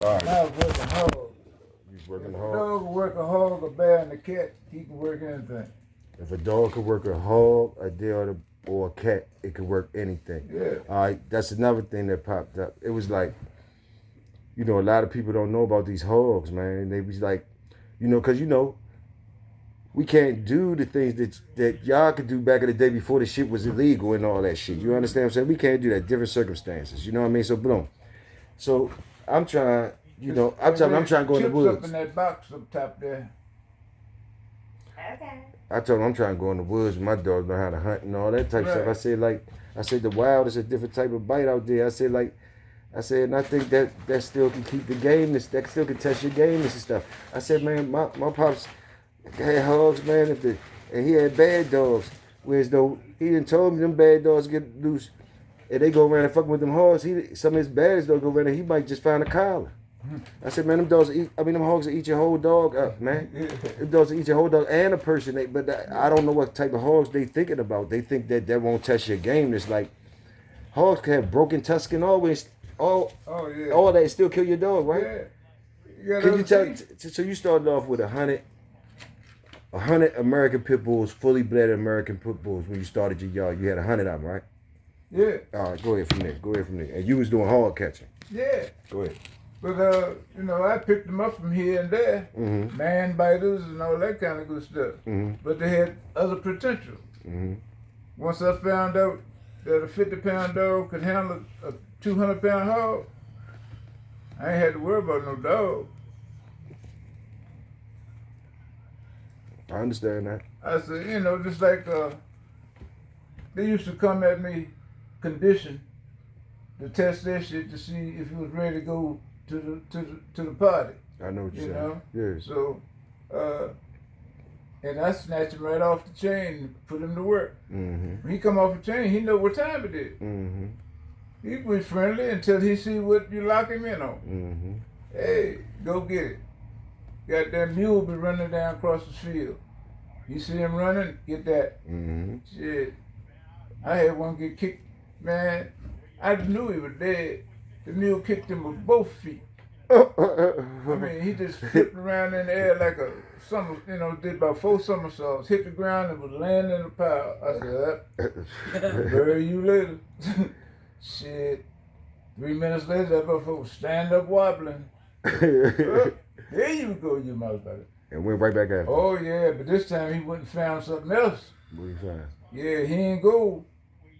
All right. I was working hard. He's working If a hard. dog can work a hog, a bear, and a cat, he can work anything. If a dog could work a hog, a deer, or a cat, it could work anything. Yeah. All right. That's another thing that popped up. It was like, a lot of people don't know about these hogs, man. They was like, because we can't do the things that y'all could do back in the day before the shit was illegal and all that shit. You understand what I'm saying? We can't do that. Different circumstances. You know what I mean? So boom. So I'm trying. I'm trying to go in the woods. Chips up in that box up top there. Okay. I told him I'm trying to go in the woods. My dogs know how to hunt and all that type of stuff. I said the wild is a different type of bite out there. I said, and I think that still can keep the gameness. That still can test your gameness and stuff. I said, man, my pops had hogs, man. And he had bad dogs. Whereas though he didn't told me them bad dogs get loose and they go around and fuck with them hogs. Some of his baddest dogs go around and he might just find a collar. I said, man, them hogs will eat your whole dog up, man. Them dogs will eat your whole dog and a person. I don't know what type of hogs they thinking about. They think that won't test your game. It's like hogs can have broken tusk and all that and still kill your dog, right? Yeah. Can you tell? So you started off with 100 American pit bulls, fully bred American pit bulls when you started your yard. You had 100 of them, right? Yeah. All right, go ahead from there. And you was doing hog catching. Yeah. Go ahead. But, I picked them up from here and there, man biters and all that kind of good stuff. Mm-hmm. But they had other potential. Mm-hmm. Once I found out that a 50-pound dog could handle a 200-pound hog, I ain't had to worry about no dog. I understand that. I said, just like they used to come at me conditioned to test their shit to see if he was ready to go to the party. I know what you're saying. Yeah. Yes. So, and I snatched him right off the chain and put him to work. Mm-hmm. When he come off the chain, he know what time it is. Mm-hmm. He be friendly until he see what you lock him in on. Mm-hmm. Hey, go get it. Goddamn mule be running down across the field. You see him running, get that. Mm-hmm. Shit. I had one get kicked, man. I knew he was dead. The mule kicked him with both feet. I mean, he just flipped around in the air like did about 4 somersaults, hit the ground and was laying in the pile. I said, bury you later. Shit. 3 minutes later, that motherfucker was stand up wobbling. There you go, you motherfucker. And went right back at him. Oh, yeah, but this time he went and found something else. What did you find? Yeah, he ain't go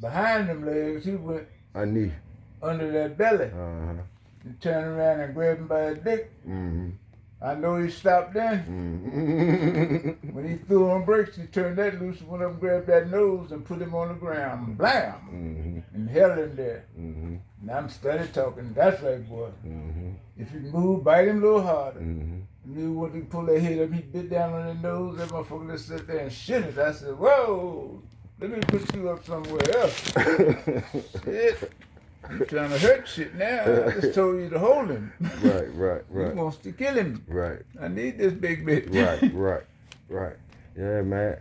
behind them legs. He went A knee. under that belly. Uh-huh. And turned around and grabbed him by the dick. Mm-hmm. I know he stopped then. Mm-hmm. When he threw on brakes, he turned that loose, went up and grabbed that nose and put him on the ground. Blam! Mm-hmm. And held him there. Mm-hmm. And I'm steady talking. That's right, boy. Mm-hmm. If you move, bite him a little harder. Mm-hmm. And you want to pull that head up, he bit down on the nose. That motherfucker just sat there and shit it. I said, whoa, let me put you up somewhere else. Shit. You trying to hurt shit now. I just told you to hold him. Right. You wants to kill him. Right. I need this big bitch. Right. Yeah, man.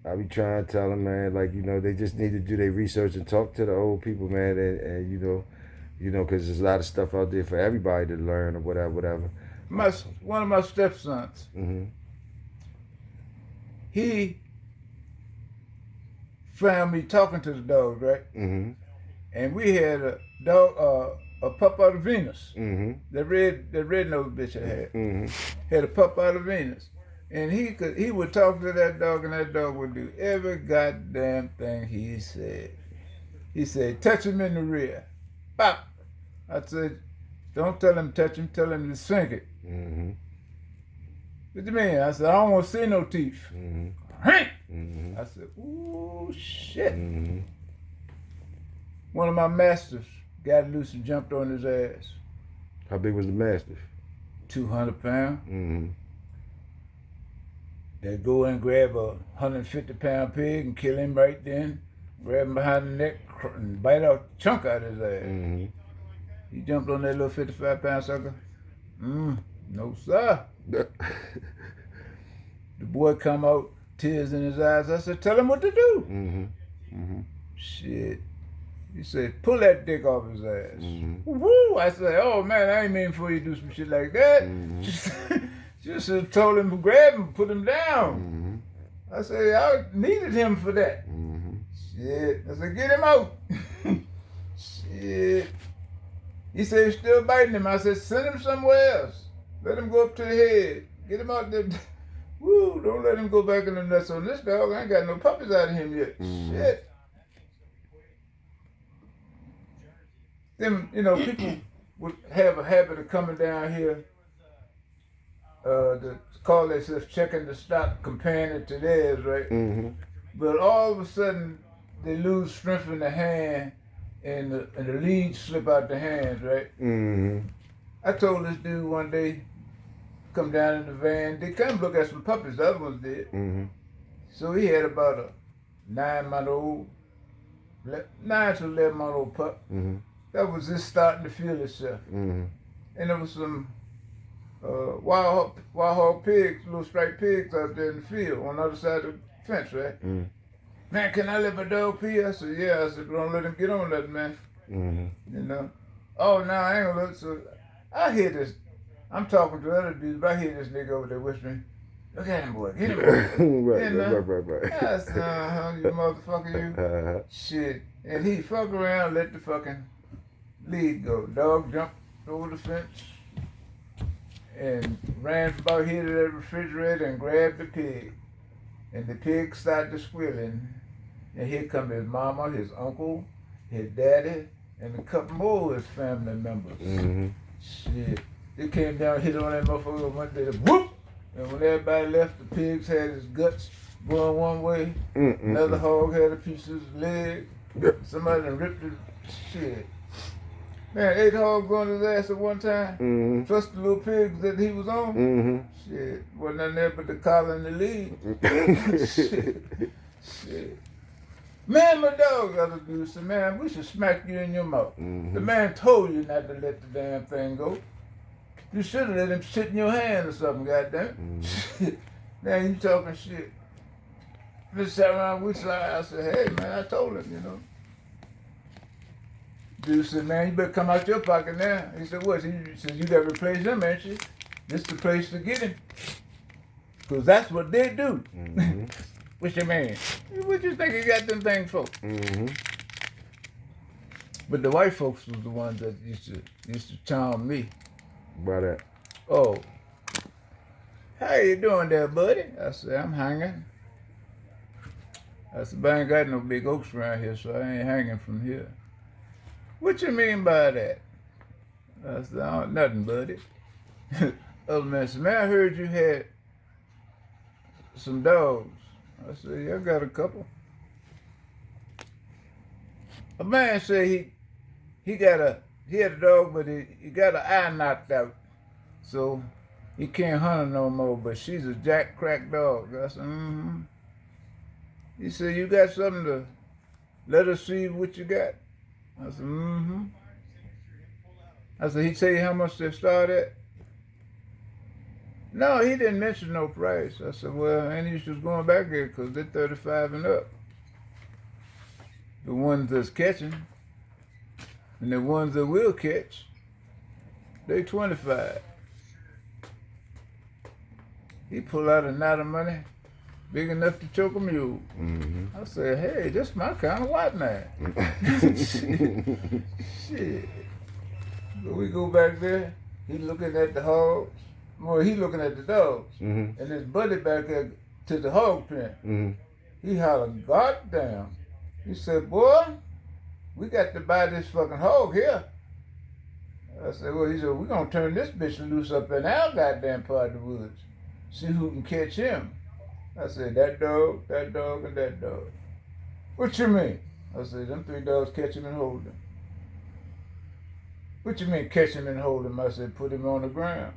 I be trying to tell them, man, they just need to do their research and talk to the old people, man, and because there's a lot of stuff out there for everybody to learn or whatever. One of my stepsons, Mm-hmm. he found me talking to the dog, right? Mm-hmm. And we had a dog, a pup out of Venus. Mm-hmm. The red nosed bitch I had. Mm-hmm. Had a pup out of Venus. And he would talk to that dog and that dog would do every goddamn thing he said. He said, touch him in the rear. Pop. I said, don't tell him to touch him, tell him to sink it. Mm-hmm. What you mean? I said, I don't want to see no teeth. Mm-hmm. Mm-hmm. I said, ooh, shit. Mm-hmm. One of my masters got loose and jumped on his ass. How big was the mastiff? 200 pounds. Mm-hmm. They go and grab a 150-pound pig and kill him right then. Grab him behind the neck and bite out a chunk out of his ass. Mm-hmm. He jumped on that little 55-pound sucker. No, sir. The boy come out, tears in his eyes. I said, tell him what to do. Mm-hmm. Mm-hmm. Shit. He said, pull that dick off his ass. Woo! I said, oh man, I ain't mean for you to do some shit like that. Just told him to grab him, put him down. I said, I needed him for that. Shit. I said, get him out. Shit. He said, he's still biting him. I said, send him somewhere else. Let him go up to the head. Get him out there. Woo, don't let him go back in the nuts on this dog. I ain't got no puppies out of him yet. Shit. Then, people would have a habit of coming down here to call themselves checking the stock, comparing it to theirs, right? But all of a sudden, they lose strength in the hand and the leads slip out the hands, right? I told this dude one day, come down in the van, they come look at some puppies, the other ones did. So he had about a 9 to 11-month-old pup. That was just starting to feel itself. And there was some wild hog pigs, little striped pigs out there in the field on the other side of the fence, right? Man, can I let my dog pee? I said, yeah. I said, don't let him get on that, man. Oh, no, I ain't gonna look. So I hear this. I'm talking to other dudes, but I hear this nigga over there whispering, look at him, boy. Get him, boy. right. I said, you motherfucker, you. Shit. And he fuck around, let the fucking lead go. Dog jumped over the fence and ran about here to that refrigerator and grabbed the pig. And the pig started squealing. And here come his mama, his uncle, his daddy, and a couple more of his family members. Shit. They came down, hit on that motherfucker one day, whoop! And when everybody left, the pigs had his guts going one way. Another hog had a piece of his leg. Somebody done ripped his shit. Man, 8 hogs on his ass at one time. Plus the little pigs that he was on. Shit. Wasn't nothing there but the collar and the lead. Shit. Man, my dog got a dude said, man, we should smack you in your mouth. The man told you not to let the damn thing go. You should have let him sit in your hand or something, goddamn. Now you talking shit. Just sat around with I said, hey man, I told him, Dude said, man, you better come out your pocket now. He said, what? He said, you gotta replace him, ain't you? This is the place to get him. Cause that's what they do. What you mean? What you think you got them things for? But the white folks was the ones that used to charm me. Why that? Oh, how you doing there, buddy? I said, I'm hanging. I said, but I ain't got no big oaks around here, so I ain't hanging from here. What you mean by that? I said, oh, nothing, buddy. Other man said, man, I heard you had some dogs. I said, yeah, I got a couple. A man said he had a dog, but he got an eye knocked out. So he can't hunt her no more, but she's a jack crack dog. I said, He said, you got something to let us see what you got? I said, I said, he tell you how much they start at? No, he didn't mention no price. I said, well, and he's just going back there because they're 35 and up. The ones that's catching, and the ones that will catch, they 25. He pulled out a knot of money big enough to choke a mule. I said, hey, this my kind of white man. Shit. So we go back there, he looking at the hogs. Well, he looking at the dogs. And his buddy back there to the hog pen. He hollered, God damn. He said, boy, we got to buy this fucking hog here. I said, well, he said, we're going to turn this bitch loose up in our goddamn part of the woods. See who can catch him. I said, that dog, and that dog. What you mean? I said, them 3 dogs catch him and hold him. What you mean catch him and hold him? I said, put him on the ground.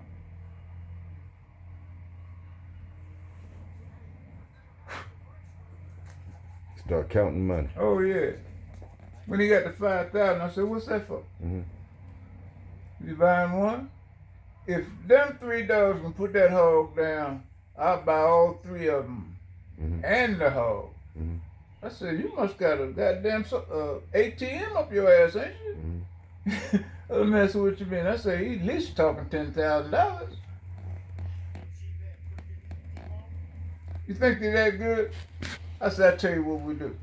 Start counting money. Oh, yeah. When he got the 5,000, I said, what's that for? You buying one? If them 3 dogs can put that hog down, I'll buy all 3 of them and the hog. I said, you must got a goddamn ATM up your ass, ain't you? Mm-hmm. I'm messing with you, man. I said, he at least talking $10,000. You think they're that good? I said, I tell you what we do.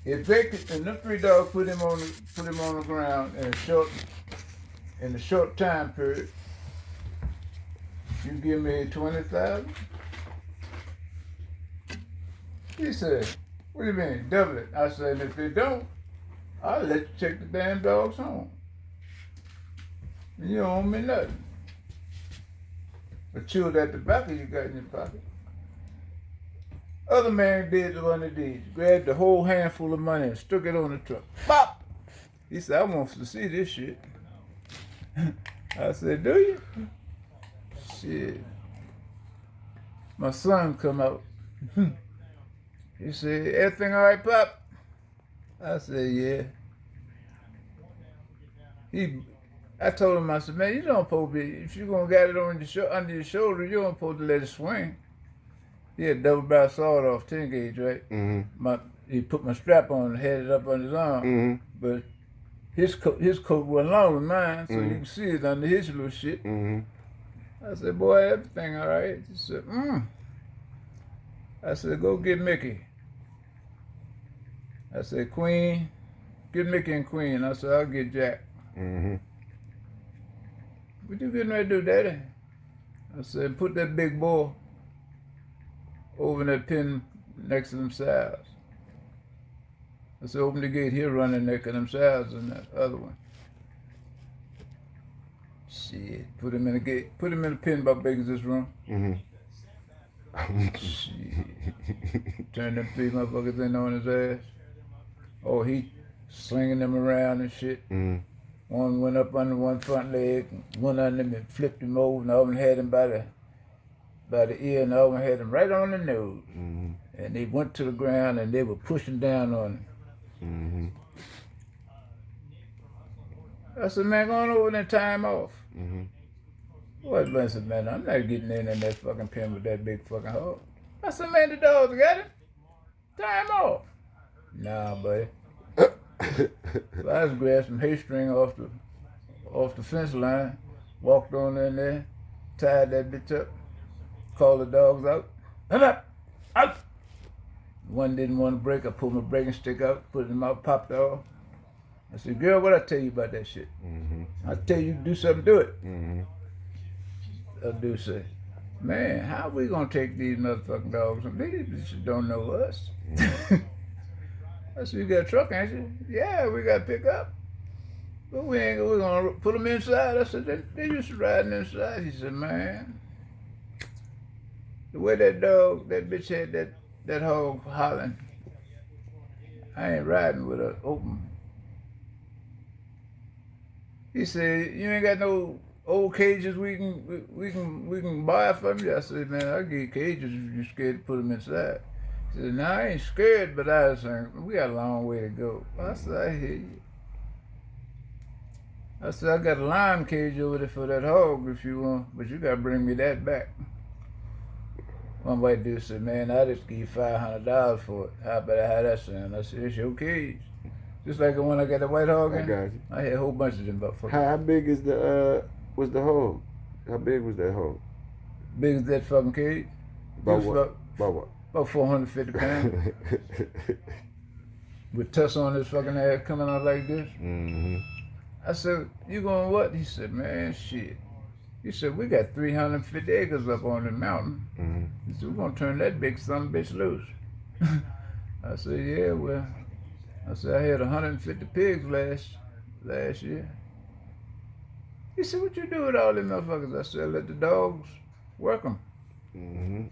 If they could, and them 3 dogs put him on the ground in a short time period, you give me 20,000. He said, what do you mean, double it? I said, if they don't, I'll let you take the damn dogs home. You don't owe me nothing. But chewed at the tobacco you got in your pocket. Other man did the one he did. Grabbed the whole handful of money and stuck it on the truck. Pop! He said, I want to see this shit. I said, do you? Shit. My son come out. He said, everything all right, Pop? I said, yeah. I told him, I said, man, you don't supposed to be, if you're going to get it on under your shoulder, you don't supposed to let it swing. He had double barrel sawed off 10 gauge, right? Mm-hmm. He put my strap on and had it up on his arm. Mm-hmm. But his coat wasn't long with mine, so Mm-hmm. you can see it under his little shit. Mm-hmm. I said, boy, everything all right? He said, I said, go get Mickey. I said, Queen, get Mickey and Queen. I said, I'll get Jack. Mm-hmm. What you getting ready to do, Daddy? I said, put that big bull over in that pen next to them sows. I said, open the gate here, running next to them sows and that other one. Shit, put him in the gate. Put him in the pen about big as this room. Mm-hmm. Shit. Turned them 3 motherfuckers in on his ass. Oh, he slinging them around and shit. Mm-hmm. One went up under one front leg, one under him and flipped him over, and the other one had him by the ear, and the other one had him right on the nose. Mm-hmm. And they went to the ground and they were pushing down on him. Mm-hmm. I said, man, go on over there and tie him off. Mm-hmm. What? I said, man, I'm not getting in that fucking pen with that big fucking hog. I said, man, the dogs got him. Tie him off. Nah, buddy. So I just grabbed some hay string off the fence line, walked on in there, tied that bitch up, called the dogs out. Come up, out. One didn't want to break. I pulled my breaking stick out, put it in my mouth, popped off. I said, girl, what I tell you about that shit? Mm-hmm. I tell you to do something, do it. Mm-hmm. I do say, man, how we gonna take these motherfucking dogs? These bitches don't know us. Mm-hmm. I said, you got a truck, ain't you? Yeah, we got to pick up. But we're gonna put them inside. I said, they used to riding inside. He said, man, the way that bitch had that hog hollering, I ain't riding with an open. He said, you ain't got no old cages we can buy from you. I said, man, I'll give you cages if you're scared to put them inside. He said, no, I ain't scared, but I was saying, we got a long way to go. I said, I hear you. I said, I got a lime cage over there for that hog if you want, but you got to bring me that back. One white dude said, man, I just give you $500 for it. How about that sound? I said, it's your cage. Just like the one I got the white hog in. I got you. I had a whole bunch of them motherfuckers. How big is was the hog? How big was that hog? Big as that fucking cage? About what? About what? About 450 pounds. With tuss on his fucking ass coming out like this. Mm-hmm. I said, you going what? He said, man, shit. He said, we got 350 acres up on the mountain. Mm-hmm. He said, we're going to turn that big son of a bitch loose. I said, yeah, well. I said, I had 150 pigs last year. He said, what you do with all them motherfuckers? I said, let the dogs work them. Mm-hmm.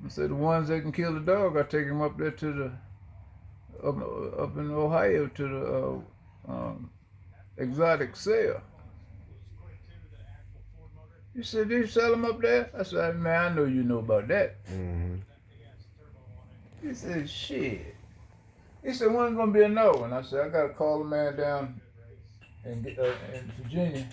I said, the ones that can kill the dog, I take them up there to up in Ohio to the exotic sale. He said, do you sell them up there? I said, man, I know you know about that. Mm-hmm. He said, shit. He said, when's going to be a no? And I said, I got to call a man down in Virginia